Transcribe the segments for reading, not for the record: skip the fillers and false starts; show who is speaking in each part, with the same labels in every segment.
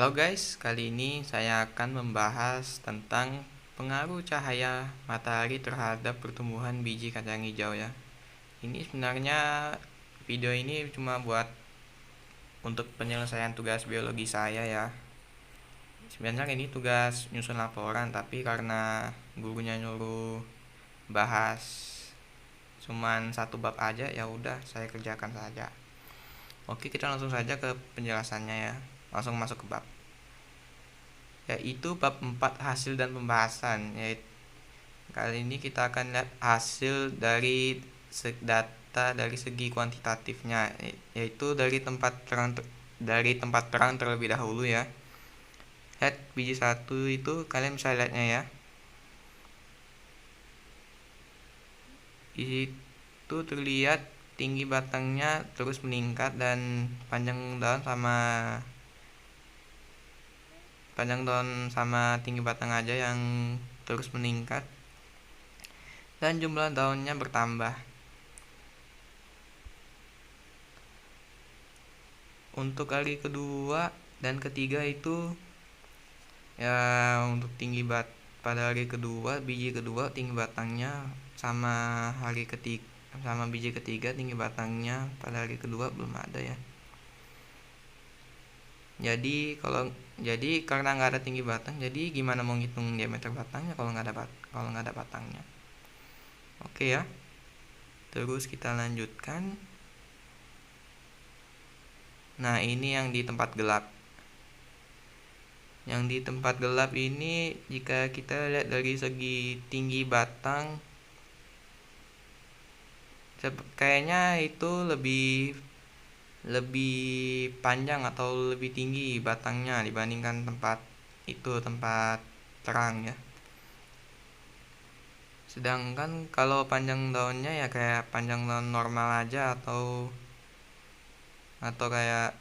Speaker 1: Halo guys, kali ini saya akan membahas tentang pengaruh cahaya matahari terhadap pertumbuhan biji kacang hijau ya. Ini sebenarnya video ini cuma buat untuk penyelesaian tugas biologi saya ya. Sebenarnya ini tugas nyusun laporan, tapi karena gurunya nyuruh bahas cuman satu bab aja, ya udah saya kerjakan saja. Oke, kita langsung saja ke penjelasannya ya. Langsung masuk ke bab. Yaitu bab 4 hasil dan pembahasan. Yaitu kali ini kita akan lihat hasil dari data dari segi kuantitatifnya, yaitu dari tempat terang terlebih dahulu ya. Lihat biji 1 itu kalian bisa lihatnya ya. Itu terlihat tinggi batangnya terus meningkat dan panjang daun sama tinggi batang aja yang terus meningkat dan jumlah daunnya bertambah. Untuk hari kedua dan ketiga itu ya, untuk pada hari kedua, biji kedua tinggi batangnya sama biji ketiga tinggi batangnya pada hari kedua belum ada ya. Jadi karena nggak ada tinggi batang, jadi gimana mau ngitung diameter batangnya kalau nggak ada batangnya? Oke ya. Terus kita lanjutkan. Nah, ini yang di tempat gelap. Yang di tempat gelap ini, jika kita lihat dari segi tinggi batang, kayaknya itu lebih panjang atau lebih tinggi batangnya dibandingkan tempat terang ya. Sedangkan kalau panjang daunnya ya kayak panjang daun normal aja atau kayak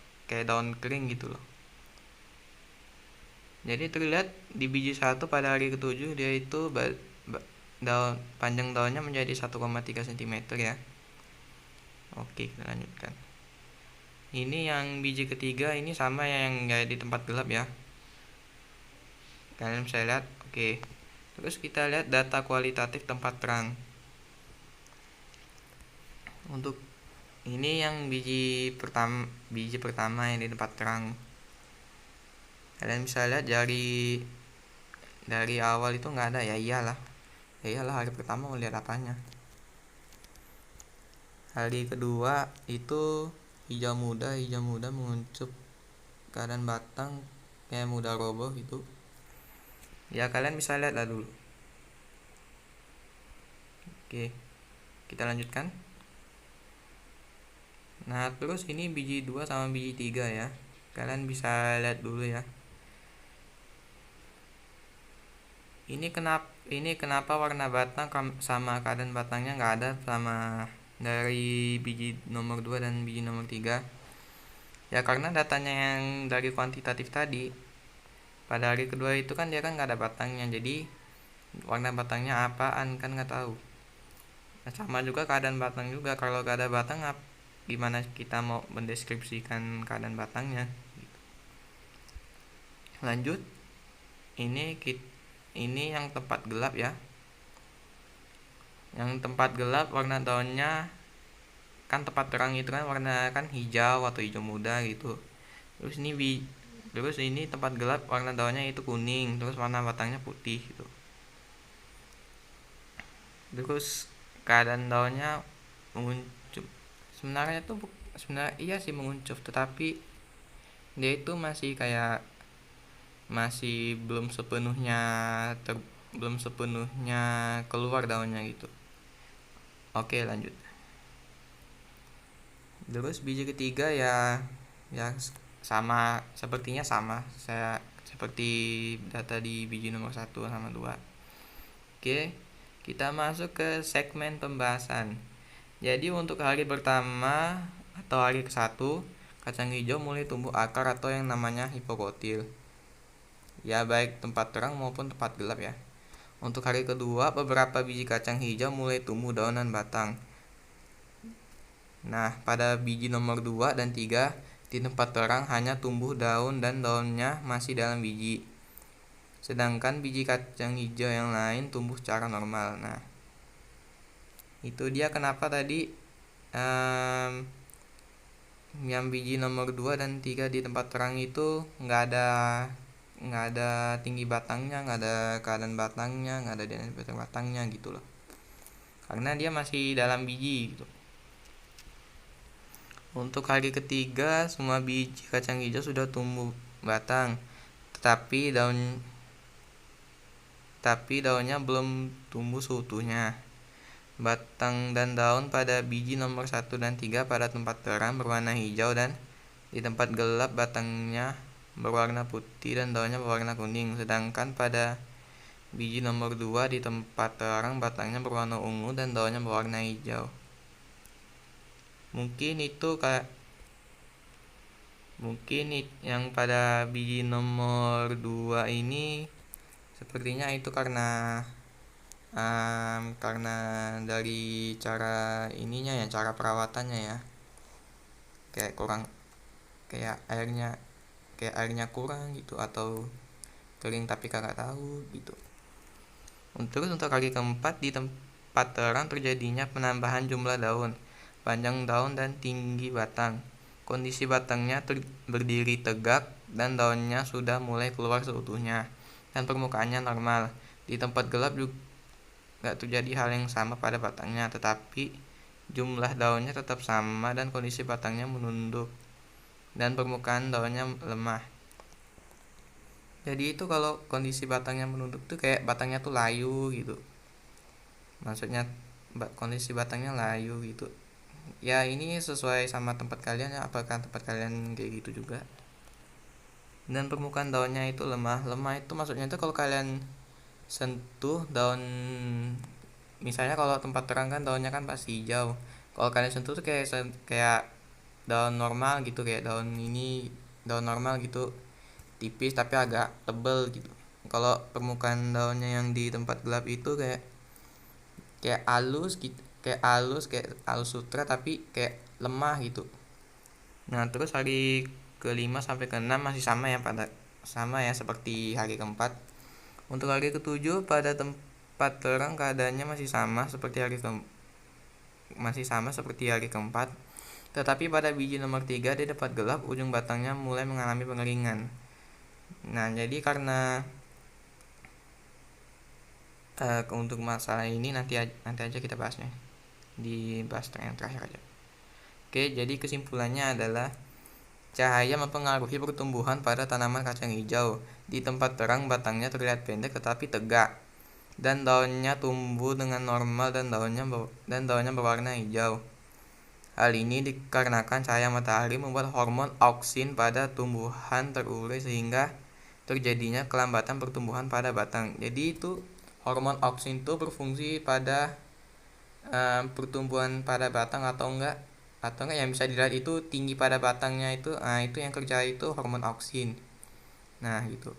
Speaker 1: daun kering gitu loh. Jadi terlihat di biji 1 pada hari ke-7 dia itu panjang daunnya menjadi 1,3 cm ya. Oke, kita lanjutkan. Ini yang biji ketiga, ini sama yang kayak di tempat gelap ya. Kalian bisa lihat. Oke. Terus kita lihat data kualitatif tempat terang. Untuk ini yang biji pertama yang di tempat terang. Kalian bisa lihat dari awal itu nggak ada ya. Iyalah hari pertama mau lihat apanya. Hari kedua itu hijau muda menguncup keadaan batang kayak mudah roboh gitu ya, kalian bisa lihat lah dulu. Oke, kita lanjutkan. Nah, terus ini biji 2 sama biji 3 ya, kalian bisa lihat dulu ya. Ini kenapa warna batang sama keadaan batangnya nggak ada sama dari biji nomor 2 dan biji nomor 3 ya, karena datanya yang dari kuantitatif tadi pada hari kedua itu kan dia kan nggak ada batangnya, jadi warna batangnya apaan kan nggak tahu. Nah, sama juga keadaan batang juga, kalau nggak ada batang gimana kita mau mendeskripsikan keadaan batangnya gitu. Lanjut, ini yang tempat gelap ya. Yang tempat gelap warna daunnya kan tempat terang itu kan warna kan hijau atau hijau muda gitu. Terus ini tempat gelap warna daunnya itu kuning, terus warna batangnya putih gitu. Terus keadaan daunnya menguncup. Sebenarnya iya sih menguncup, tetapi dia itu masih belum sepenuhnya keluar daunnya gitu. Oke, lanjut. Terus biji ketiga ya sepertinya sama saya seperti data di biji nomor 1 sama 2. Oke, kita masuk ke segmen pembahasan. Jadi untuk hari pertama atau hari ke-1, kacang hijau mulai tumbuh akar atau yang namanya hipokotil ya, baik tempat terang maupun tempat gelap ya. Untuk hari kedua, beberapa biji kacang hijau mulai tumbuh daunan batang. Nah, pada biji nomor 2 dan 3 di tempat terang hanya tumbuh daun dan daunnya masih dalam biji. Sedangkan biji kacang hijau yang lain tumbuh secara normal. Nah, itu dia kenapa tadi yang biji nomor 2 dan 3 di tempat terang itu nggak ada tinggi batangnya, nggak ada keadaan batangnya, nggak ada diameter batangnya gitu loh, karena dia masih dalam biji gitu. Untuk hari ketiga semua biji kacang hijau sudah tumbuh batang, tetapi daunnya belum tumbuh seutuhnya. Batang dan daun pada biji nomor 1 dan 3 pada tempat terang berwarna hijau, dan di tempat gelap batangnya berwarna putih dan daunnya berwarna kuning. Sedangkan pada biji nomor 2 di tempat terang batangnya berwarna ungu dan daunnya berwarna hijau. Mungkin yang pada biji nomor 2 ini sepertinya itu karena dari cara ininya ya, cara perawatannya ya, kayak kurang, kayak airnya kurang gitu, atau kering tapi kakak tahu gitu. Terus untuk hari keempat di tempat terang terjadinya penambahan jumlah daun, panjang daun dan tinggi batang. Kondisi batangnya berdiri tegak dan daunnya sudah mulai keluar seutuhnya dan permukaannya normal. Di tempat gelap juga gak terjadi hal yang sama pada batangnya, tetapi jumlah daunnya tetap sama dan kondisi batangnya menunduk dan permukaan daunnya lemah. Jadi itu kalau kondisi batangnya menunduk tuh kayak batangnya tuh layu gitu, maksudnya kondisi batangnya layu gitu ya. Ini sesuai sama tempat kalian ya, apakah tempat kalian kayak gitu juga. Dan permukaan daunnya itu lemah itu maksudnya itu kalau kalian sentuh daun, misalnya kalau tempat terang kan daunnya kan pasti hijau, kalau kalian sentuh tuh kayak daun normal gitu, kayak daun normal gitu, tipis tapi agak tebel gitu. Kalau permukaan daunnya yang di tempat gelap itu kayak halus gitu, kayak halus sutra tapi kayak lemah gitu. Nah, terus hari kelima sampai keenam masih sama ya seperti hari keempat. Untuk hari ketujuh pada tempat terang keadaannya masih sama seperti hari keempat. Tetapi pada biji nomor 3 di tempat gelap ujung batangnya mulai mengalami pengeringan. Nah, jadi karena untuk masalah ini nanti aja kita bahasnya di bahas yang terakhir aja. Oke, jadi kesimpulannya adalah cahaya mempengaruhi pertumbuhan pada tanaman kacang hijau. Di tempat terang batangnya terlihat pendek tetapi tegak, dan daunnya tumbuh dengan normal dan daunnya berwarna hijau. Hal ini dikarenakan cahaya matahari membuat hormon auksin pada tumbuhan terurai sehingga terjadinya kelambatan pertumbuhan pada batang. Jadi itu hormon auksin itu berfungsi pada pertumbuhan pada batang atau enggak yang bisa dilihat itu tinggi pada batangnya itu. Nah, itu yang kerja itu hormon auksin. Nah, gitu.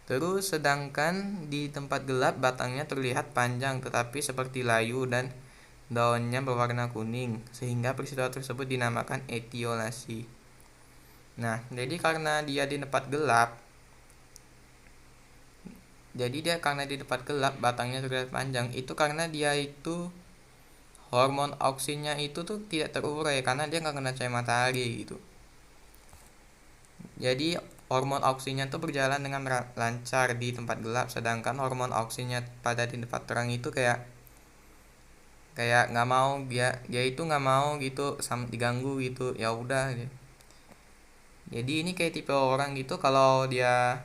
Speaker 1: Terus sedangkan di tempat gelap batangnya terlihat panjang tetapi seperti layu dan daunnya berwarna kuning, sehingga peristiwa tersebut dinamakan etiolasi. Nah, jadi karena dia di tempat gelap, batangnya terlihat panjang, itu karena dia itu hormon auksinnya itu tuh tidak terurai karena dia nggak kena cahaya matahari gitu. Jadi hormon auksinnya tuh berjalan dengan lancar di tempat gelap, sedangkan hormon auksinnya pada di tempat terang itu kayak nggak mau, dia itu nggak mau gitu diganggu gitu, ya udah. Jadi ini kayak tipe orang gitu, kalau dia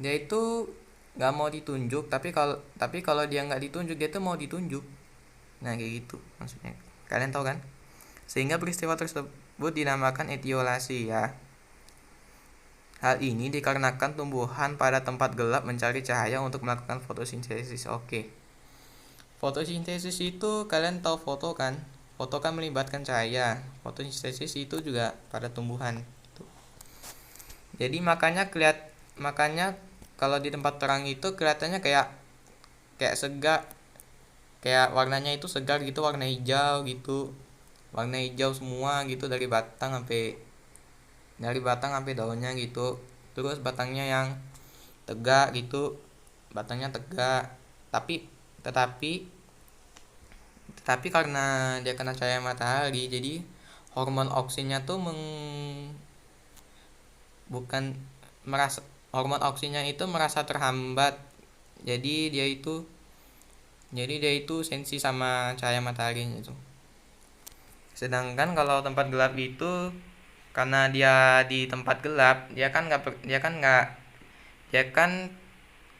Speaker 1: itu nggak mau ditunjuk, tapi kalau dia nggak ditunjuk dia tuh mau ditunjuk. Nah, kayak gitu maksudnya, kalian tahu kan? Sehingga peristiwa tersebut dinamakan etiolasi ya. Hal ini dikarenakan tumbuhan pada tempat gelap mencari cahaya untuk melakukan fotosintesis. Oke. Fotosintesis itu kalian tahu foto kan? Foto kan melibatkan cahaya. Fotosintesis itu juga pada tumbuhan. Jadi makanya kalau di tempat terang itu kelihatannya kayak segar, kayak warnanya itu segar gitu, warna hijau gitu, warna hijau semua gitu dari batang sampai dari batang sampai daunnya gitu. Terus batangnya yang tegak gitu, batangnya tegak, tapi tetapi tetapi karena dia kena cahaya matahari, jadi hormon oksinnya tuh bukan merasa hormon oksinnya itu merasa terhambat. Jadi dia itu sensi sama cahaya matahari itu. Sedangkan kalau tempat gelap itu, karena dia di tempat gelap, dia kan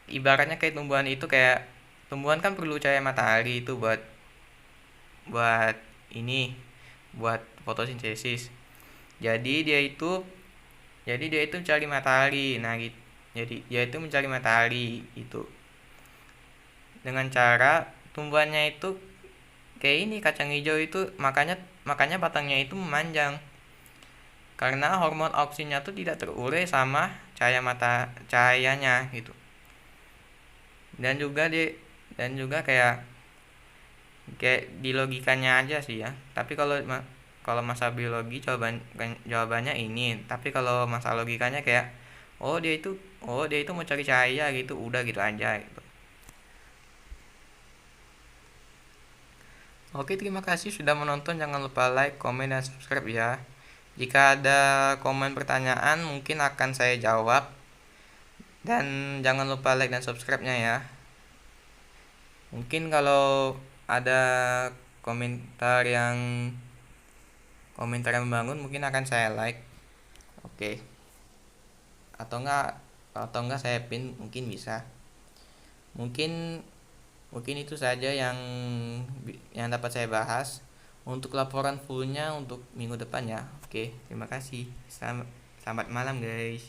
Speaker 1: ibaratnya kayak tumbuhan itu, kayak tumbuhan kan perlu cahaya matahari itu buat ini buat fotosintesis. Jadi dia itu mencari matahari. Nah, gitu. Jadi dia itu mencari matahari itu dengan cara tumbuhannya itu kayak ini kacang hijau itu, makanya batangnya itu memanjang karena hormon oksinnya tuh tidak terurai sama cahayanya gitu. Dan juga kayak kayak di logikanya aja sih ya. Tapi kalau masa biologi jawabannya ini, tapi kalau masa logikanya kayak oh dia itu mau cari cahaya gitu, udah gitu aja gitu. Oke, terima kasih sudah menonton. Jangan lupa like, komen, dan subscribe ya. Jika ada komen pertanyaan mungkin akan saya jawab. Dan jangan lupa like dan subscribe-nya ya. Mungkin kalau ada komentar yang membangun mungkin akan saya like. Oke. Atau enggak saya pin, mungkin bisa. Mungkin itu saja yang dapat saya bahas. Untuk laporan fullnya untuk minggu depan ya. Oke, terima kasih. Selamat malam guys.